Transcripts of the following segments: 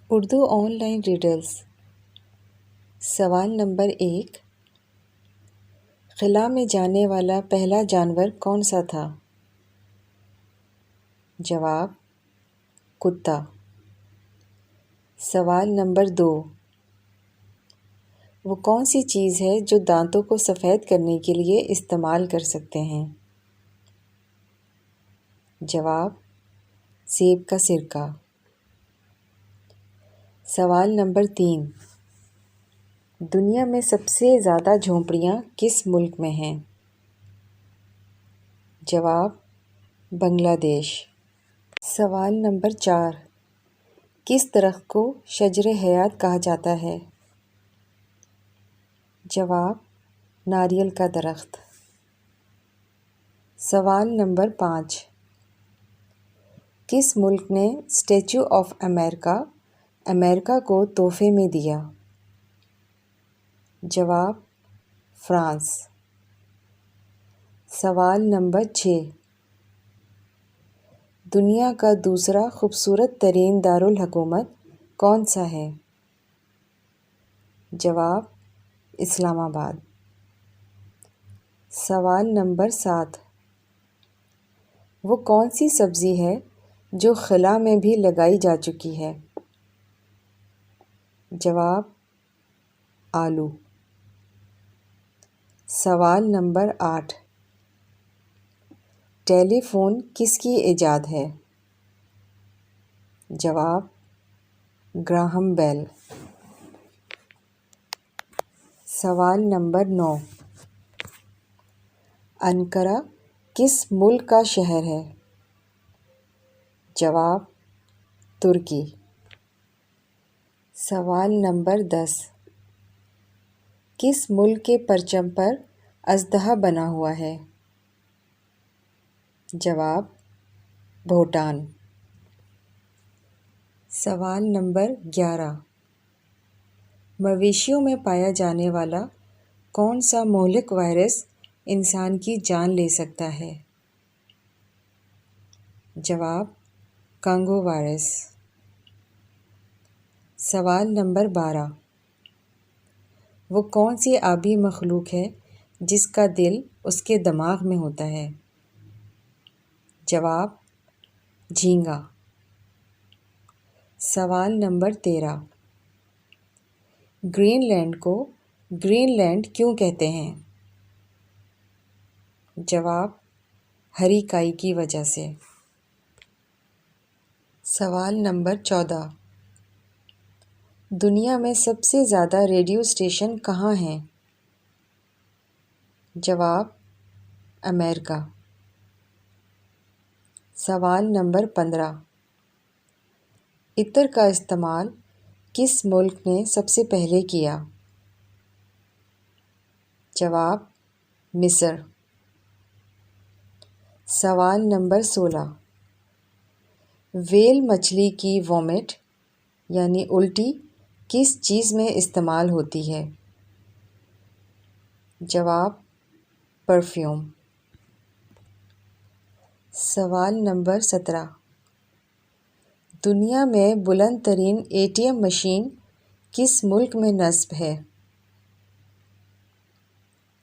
Urdu on line ریڈلز۔ سوال number 1، خلا میں جانے والا پہلا جانور کون سا تھا؟ جواب: کتا۔ سوال نمبر 2، وہ کون سی چیز ہے جو دانتوں کو سفید کرنے کے لیے استعمال کر سکتے ہیں؟ جواب: سیب کا سرکہ۔ سوال نمبر 3، دنیا میں سب سے زیادہ جھونپڑیاں کس ملک میں ہیں؟ جواب: بنگلہ دیش۔ سوال نمبر 4، کس درخت کو شجر حیات کہا جاتا ہے؟ جواب: ناریل کا درخت۔ سوال نمبر 5، کس ملک نے اسٹیچو آف امریکہ کو تحفے میں دیا؟ جواب: فرانس۔ سوال نمبر 6، دنیا کا دوسرا خوبصورت ترین دارالحکومت کون سا ہے؟ جواب: اسلام آباد۔ سوال نمبر 7، وہ کون سی سبزی ہے جو خلا میں بھی لگائی جا چکی ہے؟ جواب: آلو۔ سوال نمبر 8، ٹیلی فون کس کی ایجاد ہے؟ جواب: گراہم بیل۔ سوال نمبر 9، انقرہ کس ملک کا شہر ہے؟ جواب: ترکی۔ سوال نمبر 10، کس ملک کے پرچم پر اژدہا بنا ہوا ہے؟ جواب: بھوٹان۔ سوال نمبر 11، مویشیوں میں پایا جانے والا کون سا مہلک وائرس انسان کی جان لے سکتا ہے؟ جواب: کانگو وائرس۔ سوال نمبر 12، وہ کون سی آبی مخلوق ہے جس کا دل اس کے دماغ میں ہوتا ہے؟ جواب: جھینگا۔ سوال نمبر 13، گرین لینڈ کو گرین لینڈ کیوں کہتے ہیں؟ جواب: ہری کائی کی وجہ سے۔ سوال نمبر 14، دنیا میں سب سے زیادہ ریڈیو اسٹیشن کہاں ہیں؟ جواب: امریکہ۔ سوال نمبر 15، عطر کا استعمال کس ملک نے سب سے پہلے کیا؟ جواب: مصر۔ سوال نمبر 16، ویل مچھلی کی وومٹ یعنی الٹی کس چیز میں استعمال ہوتی ہے؟ جواب: پرفیوم۔ سوال نمبر 17، دنیا میں بلند ترین ATM مشین کس ملک میں نصب ہے؟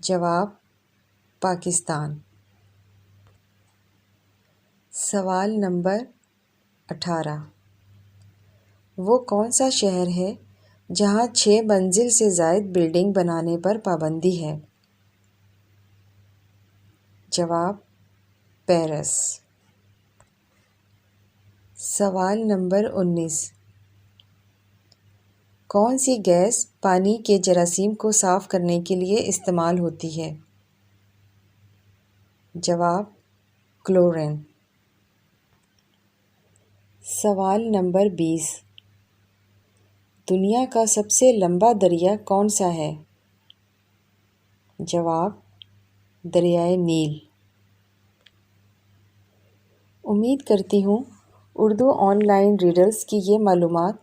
جواب: پاکستان۔ سوال نمبر 18، وہ کون سا شہر ہے جہاں 6 منزل سے زائد بلڈنگ بنانے پر پابندی ہے؟ جواب: پیرس۔ سوال نمبر 19، کون سی گیس پانی کے جراثیم کو صاف کرنے کے لیے استعمال ہوتی ہے؟ جواب: کلورین۔ سوال نمبر 20، دنیا کا سب سے لمبا دریا کون سا ہے؟ جواب: دریائے نیل۔ امید کرتی ہوں اردو آن لائن ریڈلز کی یہ معلومات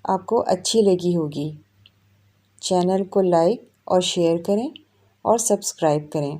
آپ کو اچھی لگی ہوگی۔ چینل کو لائک اور شیئر کریں اور سبسکرائب کریں۔